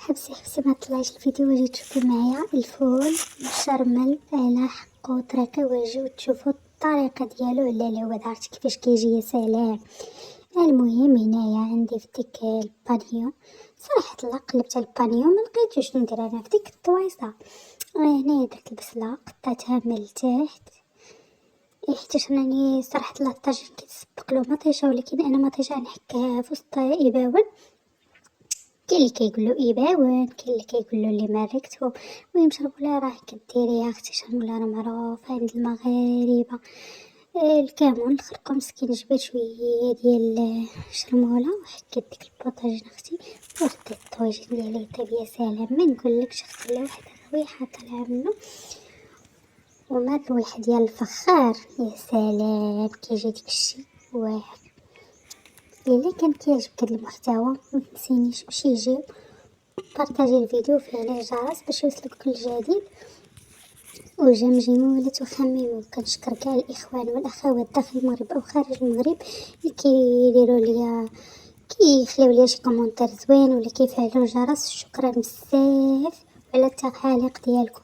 حبسي ما طلعش الفيديو واجي تشوفي معايا الفول مشرمل على حقو طريقة واجيو تشوفوا الطريقة ديالو على العود. عرفتي كيفاش كيجي؟ يا سلام. المهم هنايا عندي في ديك البانيو، صراحة لا قلبت على البانيو ما لقيتش شنو ندير انا في ديك الطويصة. هنايا درت البصلة قطعتها من التحت، حيت راني صراحة لا الطاجين كيتسبقلو مطيشة، ولكن انا مطيشة نحكها في وسط اباون. كاين اللي كيقولو ايباون، كاين اللي كيقولو اللي ماركتو. المهم شربوله راه كديريها اختي، شربوله راه معروف عند المغاربه. الكمون الخرقوم مسكين جبت شويه ديال شرموله وحكيت ديك البوطاجين اختي ورديت الطواجن ديالي طيب. يا سلام ما نقولكش اختي، لا واحد الرويحه طالعه منه وما الرويحه ديال الفخار. يا سلام كيجي داكشي واعر. إلا كان كيعجبك هاد المحتوى متنسينيش باش يجي بارطاجي الفيديو وفعل الجرس باش يوصلك كل جديد. وجمجموا ولا تخمموا. كنشكر كاع الاخوان والاخوات داخل المغرب او خارج المغرب اللي كيديروا ليا، كيخليو ليا شي كومونتير زوين ولا كيفعلوا الجرس. شكرا بزاف على التعاليق ديالكم.